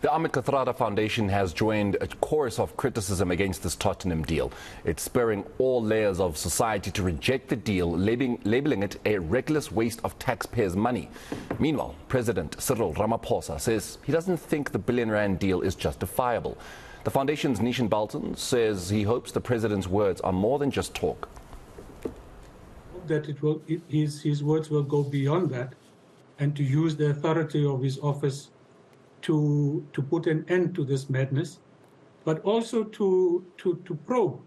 The Ahmed Kathrada Foundation has joined a chorus of criticism against this Tottenham deal. It's spurring all layers of society to reject the deal, labeling it a reckless waste of taxpayers' money. Meanwhile, President Cyril Ramaphosa says he doesn't think the billion-rand deal is justifiable. The foundation's Nishan Balton says he hopes the president's words are more than just talk. That his words will go beyond that, and to use the authority of his office to put an end to this madness, but also to probe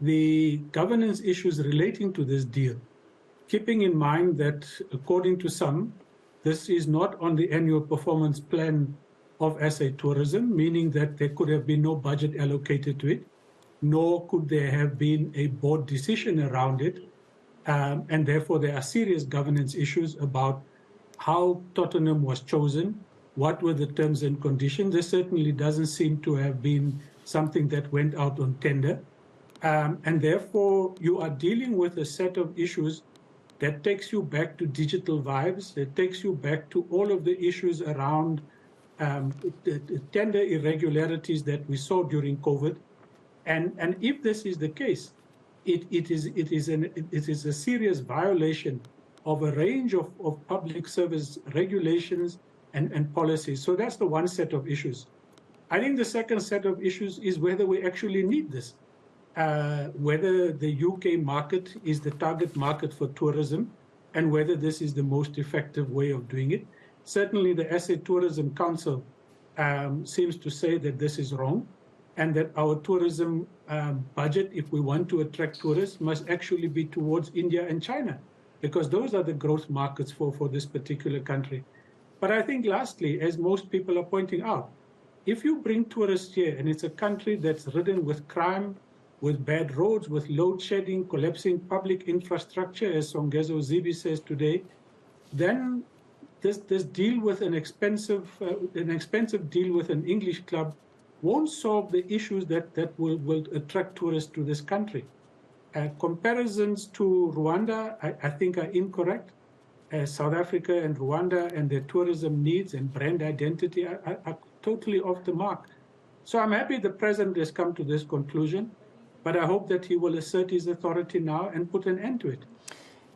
the governance issues relating to this deal, keeping in mind that, according to some, this is not on the annual performance plan of SA-Tourism, meaning that there could have been no budget allocated to it, nor could there have been a board decision around it, and therefore there are serious governance issues about how Tottenham was chosen, what were the terms and conditions. There certainly doesn't seem to have been something that went out on tender. And therefore, you are dealing with a set of issues that takes you back to digital vibes, that takes you back to all of the issues around the tender irregularities that we saw during COVID. And if this is the case, it is a serious violation of a range of public service regulations and policies. So that's the one set of issues. I think the second set of issues is whether we actually need this, whether the UK market is the target market for tourism, and whether this is the most effective way of doing it. Certainly the SA Tourism Council seems to say that this is wrong, and that our tourism budget, if we want to attract tourists, must actually be towards India and China, because those are the growth markets for this particular country. But I think lastly, as most people are pointing out, if you bring tourists here, and it's a country that's ridden with crime, with bad roads, with load shedding, collapsing public infrastructure, as Songezo Zibi says today, then this deal with an expensive deal with an English club won't solve the issues that will attract tourists to this country. Comparisons to Rwanda, I think, are incorrect. South Africa and Rwanda and their tourism needs and brand identity are totally off the mark. So I'm happy the president has come to this conclusion, but I hope that he will assert his authority now and put an end to it.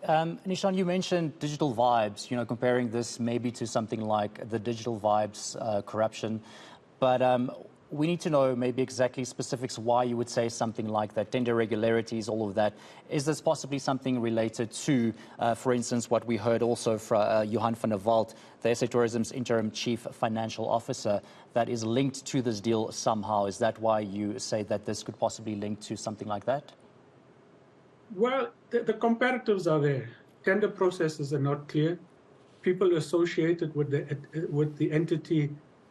Nishan, you mentioned digital vibes, comparing this maybe to something like the digital vibes corruption, but we need to know maybe exactly specifics why you would say something like that, tender irregularities, all of that. Is this possibly something related to, for instance, what we heard also from Johan van der Walt, the SA Tourism's interim chief financial officer, that is linked to this deal somehow? Is that why you say that this could possibly link to something like that? Well, the comparatives are there. Tender processes are not clear. People associated with the entity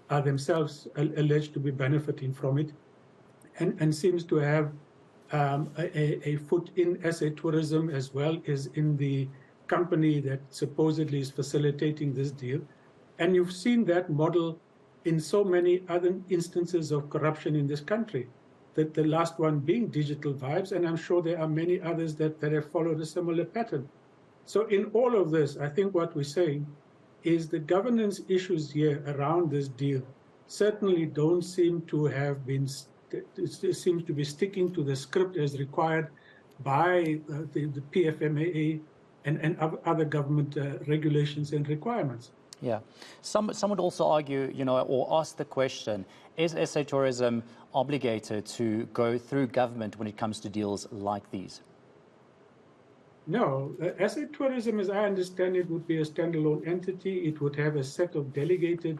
are themselves alleged to be benefiting from it, and seems to have a foot in SA Tourism as well as in the company that supposedly is facilitating this deal. And you've seen that model in so many other instances of corruption in this country, that the last one being digital vibes, and I'm sure there are many others that have followed a similar pattern. So in all of this, I think what we're saying is the governance issues here around this deal certainly don't seem to have been, it seems to be sticking to the script as required by the PFMAA and other government regulations and requirements. Yeah. Some would also argue, or ask the question, is SA Tourism obligated to go through government when it comes to deals like these? No, SA Tourism, as I understand it, would be a standalone entity. It would have a set of delegated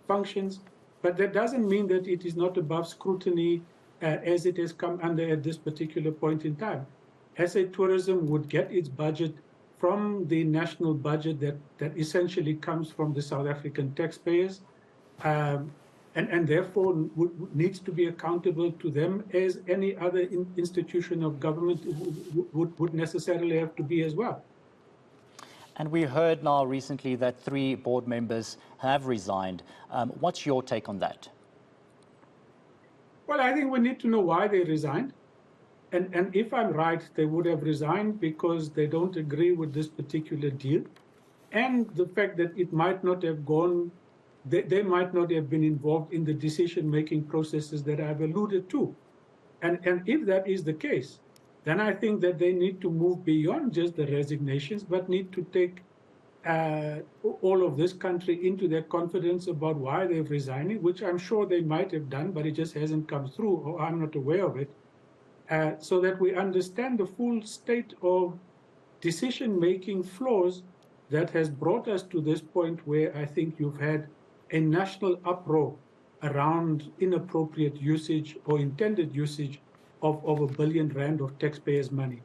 functions, but that doesn't mean that it is not above scrutiny as it has come under at this particular point in time. SA Tourism would get its budget from the national budget that essentially comes from the South African taxpayers, and therefore needs to be accountable to them as any other institution of government would necessarily have to be as well. And we heard now recently that 3 board members have resigned. What's your take on that? Well, I think we need to know why they resigned. And if I'm right, they would have resigned because they don't agree with this particular deal, and the fact that it might not have gone they might not have been involved in the decision-making processes that I've alluded to. And if that is the case, then I think that they need to move beyond just the resignations, but need to take all of this country into their confidence about why they're resigning, which I'm sure they might have done, but it just hasn't come through, or I'm not aware of it, so that we understand the full state of decision-making flaws that has brought us to this point where I think you've had a national uproar around inappropriate usage or intended usage of R1 billion of taxpayers' money.